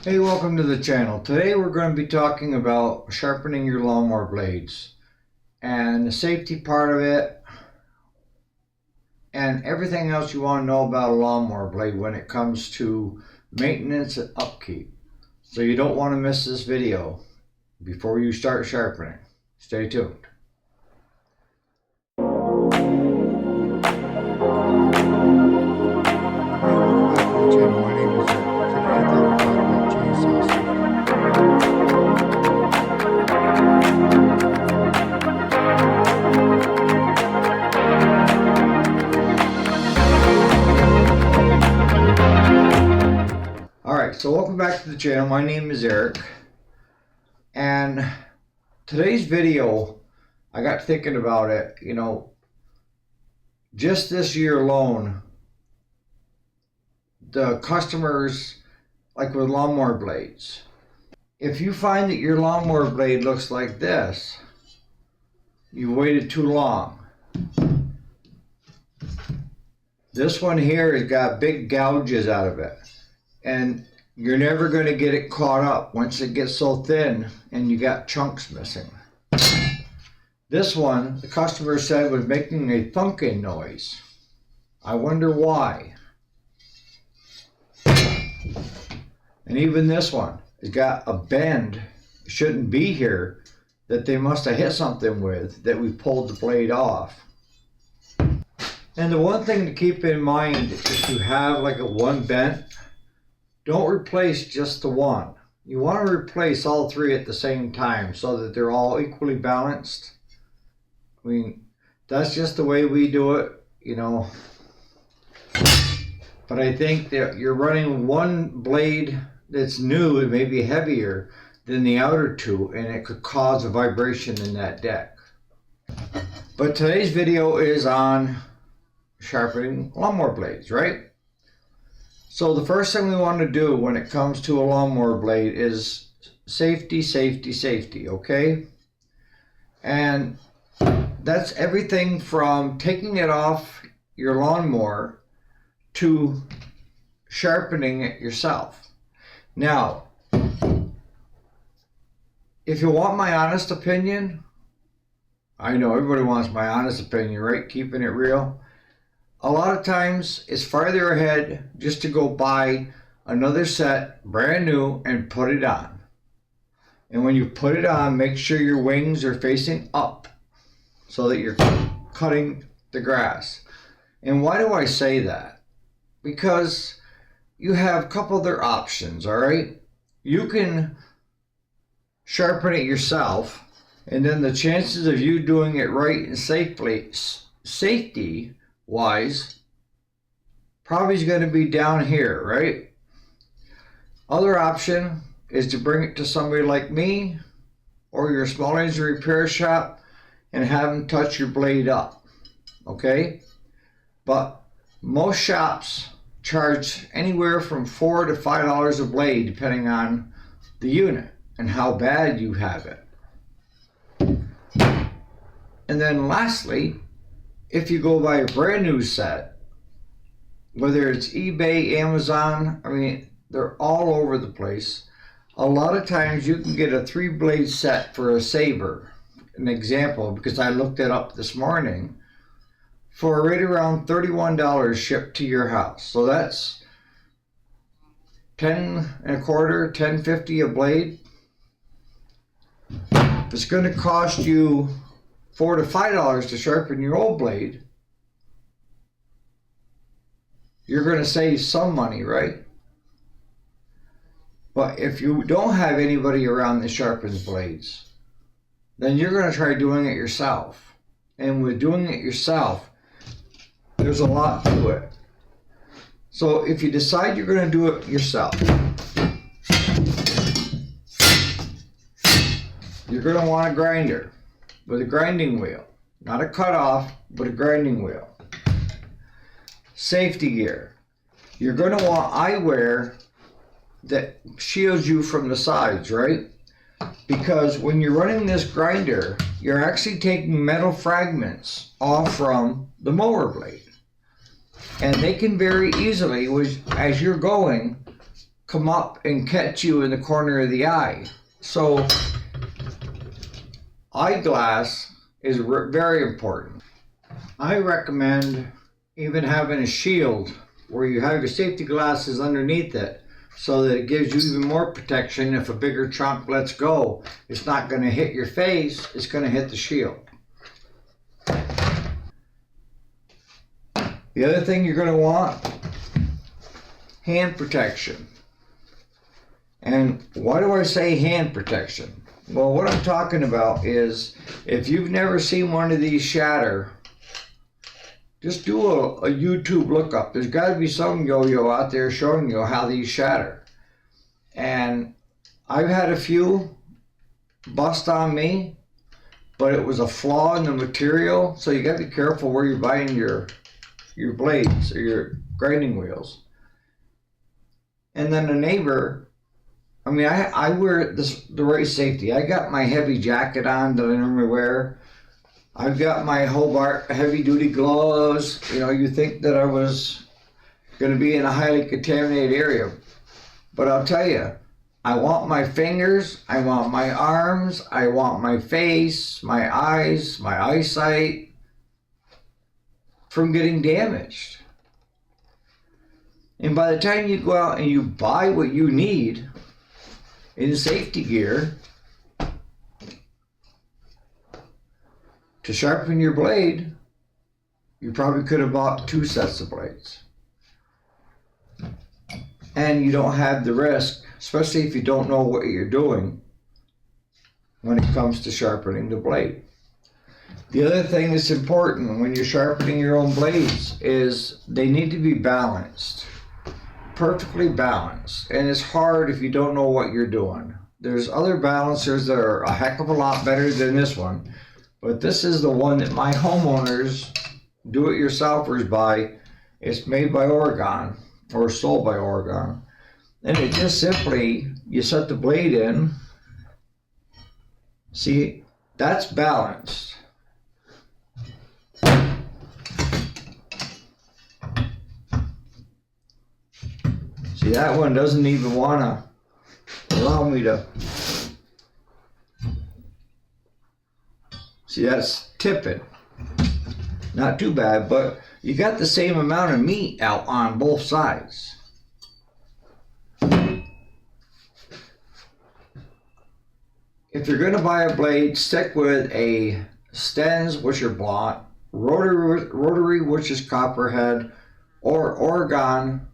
Hey, welcome to the channel. Today we're going to be talking about sharpening your lawnmower blades and the safety part of it and everything else you want to know about a lawnmower blade when it comes to maintenance and upkeep. So you don't want to miss this video before you start sharpening. Stay tuned. Alright, so welcome back to the channel. My name is Eric, and today's video, I got thinking about it, just this year alone, the customers, like with lawnmower blades, if you find that your lawnmower blade looks like this, you waited too long. This one here has got big gouges out of it, and you're never going to get it caught up once it gets so thin and you got chunks missing. This one, the customer said, was making a thunking noise. I wonder why. And even this one has got a bend, it shouldn't be here, that they must have hit something with, that we pulled the blade off. And the one thing to keep in mind, if you have like a one bent, don't replace just the one. You want to replace all three at the same time so that they're all equally balanced. I mean, that's just the way we do it, But I think that you're running one blade that's new and maybe heavier than the outer two, and it could cause a vibration in that deck. But today's video is on sharpening lawnmower blades, right? So the first thing we want to do when it comes to a lawnmower blade is safety, safety, safety, okay? And that's everything from taking it off your lawnmower to sharpening it yourself. Now, if you want my honest opinion, I know everybody wants my honest opinion, right? Keeping it real. A lot of times it's farther ahead just to go buy another set, brand new, and put it on. And when you put it on, make sure your wings are facing up so that you're cutting the grass. And why do I say that? Because you have a couple other options, all right? You can sharpen it yourself, and then the chances of you doing it right and safety wise, probably is going to be down here, right? Other option is to bring it to somebody like me or your small engine repair shop and have them touch your blade up, okay? But most shops charge anywhere from $4 to $5 a blade depending on the unit and how bad you have it. And then lastly, if you go buy a brand new set, whether it's eBay, Amazon, I mean, they're all over the place. A lot of times you can get a 3-blade set for a saber, an example, because I looked it up this morning, for right around $31 shipped to your house. So that's $10.25, $10.50 a blade. If it's going to cost you $4 to $5 to sharpen your old blade, you're going to save some money, right? But if you don't have anybody around that sharpens blades, then you're going to try doing it yourself. And with doing it yourself, there's a lot to it. So if you decide you're going to do it yourself, you're going to want a grinder with a grinding wheel, not a cutoff, but a grinding wheel. Safety gear. You're going to want eyewear that shields you from the sides, right? Because when you're running this grinder, you're actually taking metal fragments off from the mower blade. And they can very easily, as you're going, come up and catch you in the corner of the eye. So eyeglass is very important. I recommend even having a shield where you have your safety glasses underneath it so that it gives you even more protection. If a bigger chunk lets go, it's not going to hit your face, it's going to hit the shield. The other thing you're going to want, hand protection. And why do I say hand protection? Well, what I'm talking about is if you've never seen one of these shatter, just do a YouTube lookup. There's got to be some yo-yo out there showing you how these shatter. And I've had a few bust on me, but it was a flaw in the material. So you got to be careful where you're buying your blades or your grinding wheels. And then the neighbor, I mean, I wear the right safety. I got my heavy jacket on that I normally wear. I've got my Hobart heavy duty gloves. You know, you think that I was going to be in a highly contaminated area. But I'll tell you, I want my fingers, I want my arms, I want my face, my eyes, my eyesight from getting damaged. And by the time you go out and you buy what you need in safety gear to sharpen your blade, you probably could have bought 2 sets of blades. And you don't have the risk, especially if you don't know what you're doing when it comes to sharpening the blade. The other thing that's important when you're sharpening your own blades is they need to be balanced. Perfectly balanced. And it's hard if you don't know what you're doing. There's other balancers that are a heck of a lot better than this one, but this is the one that my homeowners, do-it-yourselfers buy. It's made by Oregon, or sold by Oregon. And it just simply, you set the blade in. See, that's balanced. See, that one doesn't even want to allow me to. See, that's tipping. Not too bad, but you got the same amount of meat out on both sides. If you're going to buy a blade, stick with a Sten's, which are blunt, rotary, which is copperhead, or Oregon.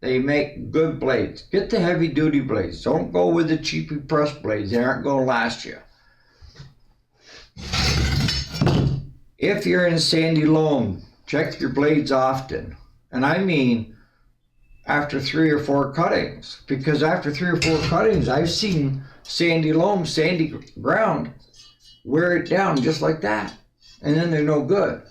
They make good blades. Get the heavy duty blades. Don't go with the cheapy pressed blades. They aren't going to last you. If you're in sandy loam, check your blades often. And I mean after 3 or 4 cuttings. Because after 3 or 4 cuttings, I've seen sandy loam, sandy ground, wear it down just like that. And then they're no good.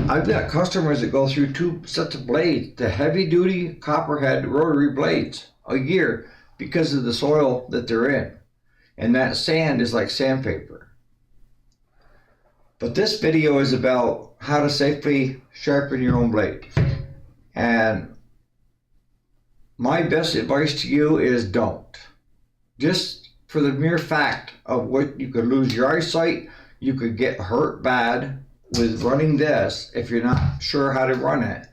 I've got customers that go through 2 sets of blades, the heavy duty copperhead rotary blades, a year because of the soil that they're in. And that sand is like sandpaper. But this video is about how to safely sharpen your own blade. And my best advice to you is don't. Just for the mere fact of what you could lose your eyesight, you could get hurt bad with running this if you're not sure how to run it.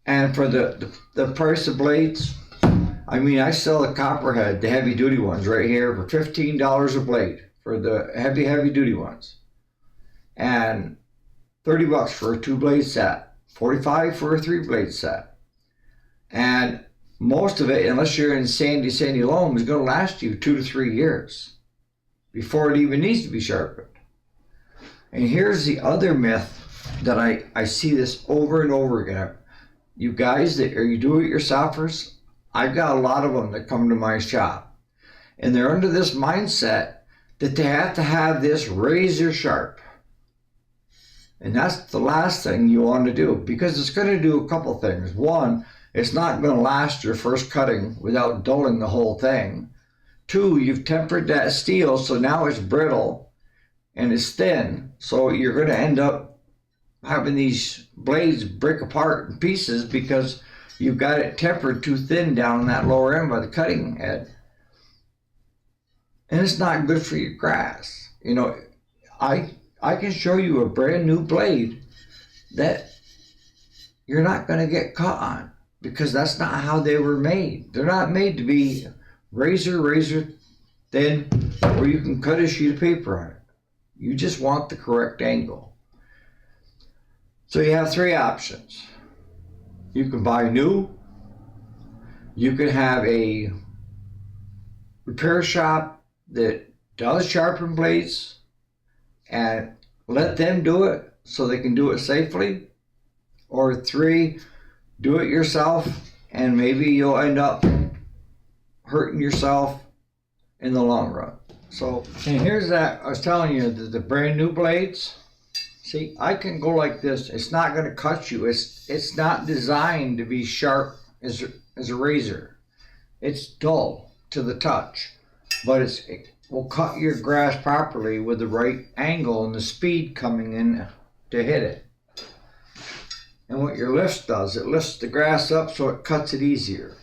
And for the price of blades, I mean, I sell the copperhead, the heavy duty ones right here for $15 a blade for the heavy duty ones. And $30 for a 2-blade set, $45 for a 3-blade set. And most of it, unless you're in sandy loam, is going to last you 2 to 3 years before it even needs to be sharpened. And here's the other myth that I see this over and over again. You guys that are you do-it-yourselfers, I've got a lot of them that come to my shop. And they're under this mindset that they have to have this razor sharp. And that's the last thing you want to do, because it's going to do a couple things. One, it's not going to last your first cutting without dulling the whole thing. 2, you've tempered that steel, so now it's brittle and it's thin, so you're going to end up having these blades break apart in pieces because you've got it tempered too thin down on that lower end by the cutting head. And it's not good for your grass. You know, I can show you a brand new blade that you're not going to get caught on, because that's not how they were made. They're not made to be razor thin where you can cut a sheet of paper on it. You just want the correct angle. So you have three options. You can buy new. You can have a repair shop that does sharpen blades and let them do it so they can do it safely. Or three, do it yourself, and maybe you'll end up hurting yourself in the long run. So, and here's that, I was telling you, the brand new blades. See, I can go like this. It's not going to cut you. It's not designed to be sharp as a razor. It's dull to the touch, but it will cut your grass properly with the right angle and the speed coming in to hit it. And what your lift does, it lifts the grass up so it cuts it easier.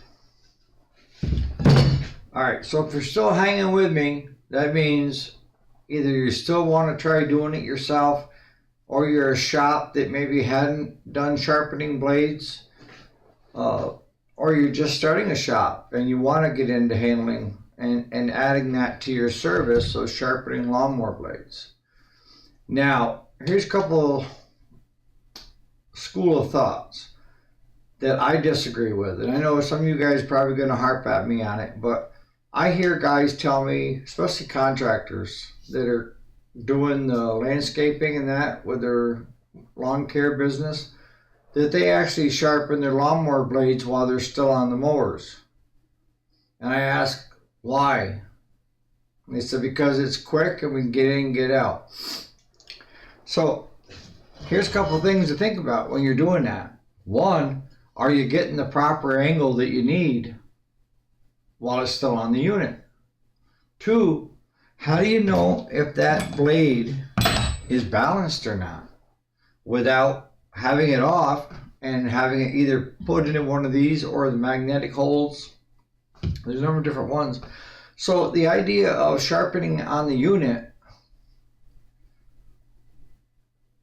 All right, so if you're still hanging with me, that means either you still want to try doing it yourself, or you're a shop that maybe hadn't done sharpening blades, or you're just starting a shop and you want to get into handling and adding that to your service, so sharpening lawnmower blades. Now, here's a couple school of thoughts that I disagree with, and I know some of you guys are probably going to harp at me on it, but I hear guys tell me, especially contractors that are doing the landscaping and that with their lawn care business, that they actually sharpen their lawnmower blades while they're still on the mowers. And I ask, why? And they said, because it's quick and we can get in and get out. So here's a couple of things to think about when you're doing that. One, are you getting the proper angle that you need while it's still on the unit? Two, how do you know if that blade is balanced or not without having it off and having it either put into one of these or the magnetic holes? There's a number of different ones. So the idea of sharpening on the unit,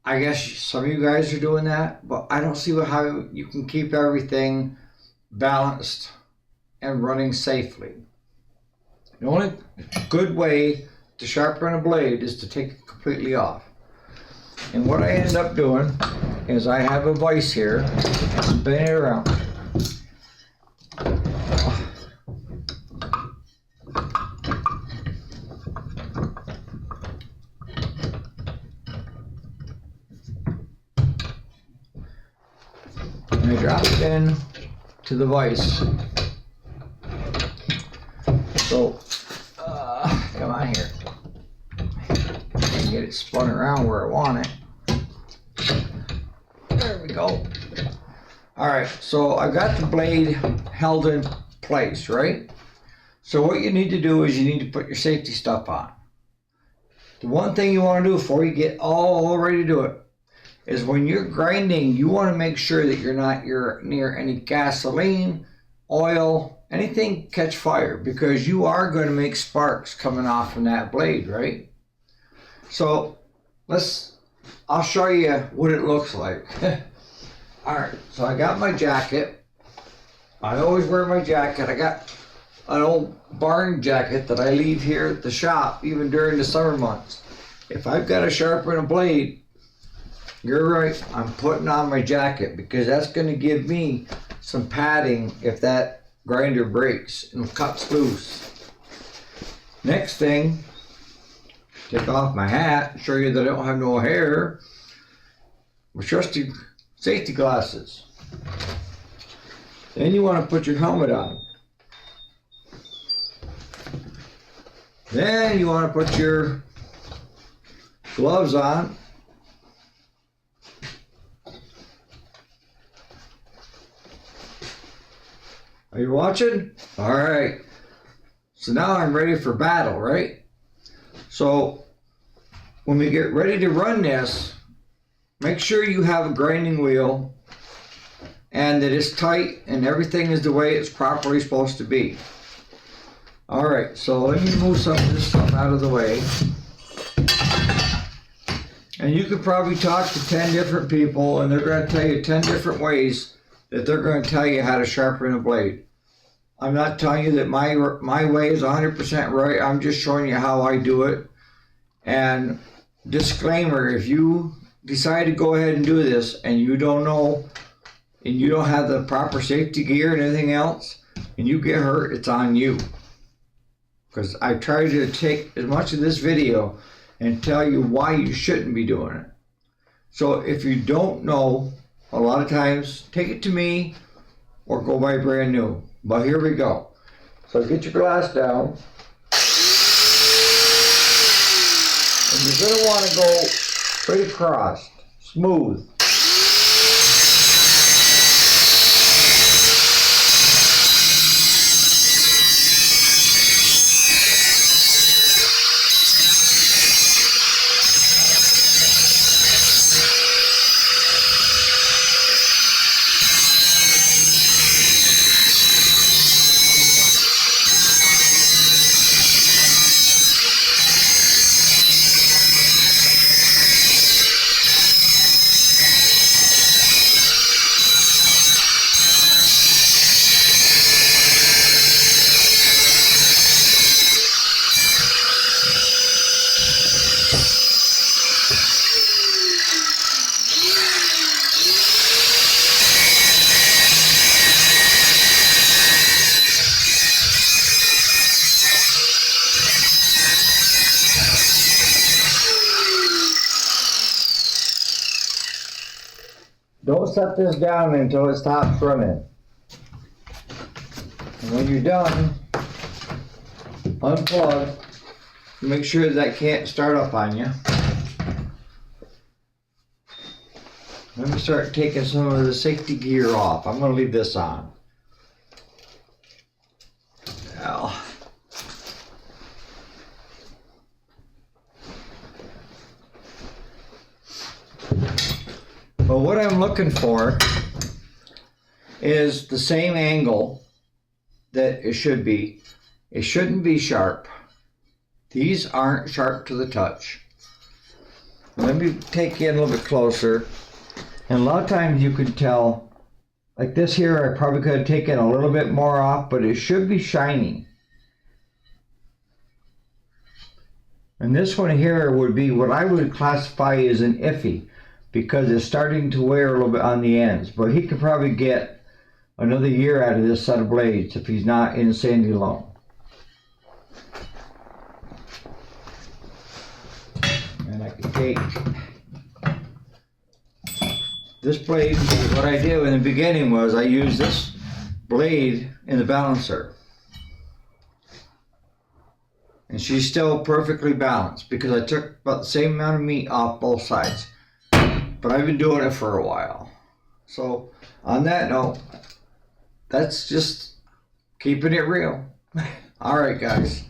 I guess some of you guys are doing that, but I don't see how you can keep everything balanced and running safely. The only good way to sharpen a blade is to take it completely off. And what I end up doing is I have a vise here, spin it around. And I drop it in to the vise. So, come on here. And get it spun around where I want it. There we go. Alright, so I've got the blade held in place, right? So what you need to do is you need to put your safety stuff on. The one thing you want to do before you get all ready to do it is when you're grinding, you want to make sure that you're not near any gasoline, oil, anything catch fire, because you are going to make sparks coming off from that blade, right? So I'll show you what it looks like. Alright, so I got my jacket. I always wear my jacket. I got an old barn jacket that I leave here at the shop even during the summer months. If I've got to sharpen a blade, you're right, I'm putting on my jacket, because that's going to give me some padding if that grinder breaks and cuts loose. Next thing, take off my hat, show you that I don't have no hair. My trusty safety glasses. Then you want to put your helmet on. Then you want to put your gloves on. Are you watching? All right. So now I'm ready for battle, right? So when we get ready to run this, make sure you have a grinding wheel and that it's tight and everything is the way it's properly supposed to be. Alright, so let me move some of this stuff out of the way. And you could probably talk to 10 different people and they're going to tell you 10 different ways that they're going to tell you how to sharpen a blade. I'm not telling you that my way is 100% right. I'm just showing you how I do it. And disclaimer, if you decide to go ahead and do this and you don't know and you don't have the proper safety gear and everything else and you get hurt, it's on you. Because I try to take as much of this video and tell you why you shouldn't be doing it. So if you don't know, a lot of times take it to me or go buy brand new. But here we go. So get your glass down. And you're going to want to go straight across, smooth. Don't set this down until it stops running. And when you're done, unplug. Make sure that can't start up on you. Let me start taking some of the safety gear off. I'm going to leave this on. Now, but what I'm looking for is the same angle that it should be. It shouldn't be sharp. These aren't sharp to the touch. Let me take you in a little bit closer. And a lot of times you can tell, like this here, I probably could have taken a little bit more off, but it should be shining. And this one here would be what I would classify as an iffy, because it's starting to wear a little bit on the ends. But he could probably get another year out of this set of blades if he's not in Sandy loan. And I could take this blade. What I did in the beginning was I used this blade in the balancer. And she's still perfectly balanced because I took about the same amount of meat off both sides. But I've been doing it for a while. So on that note, that's just keeping it real. All right, guys.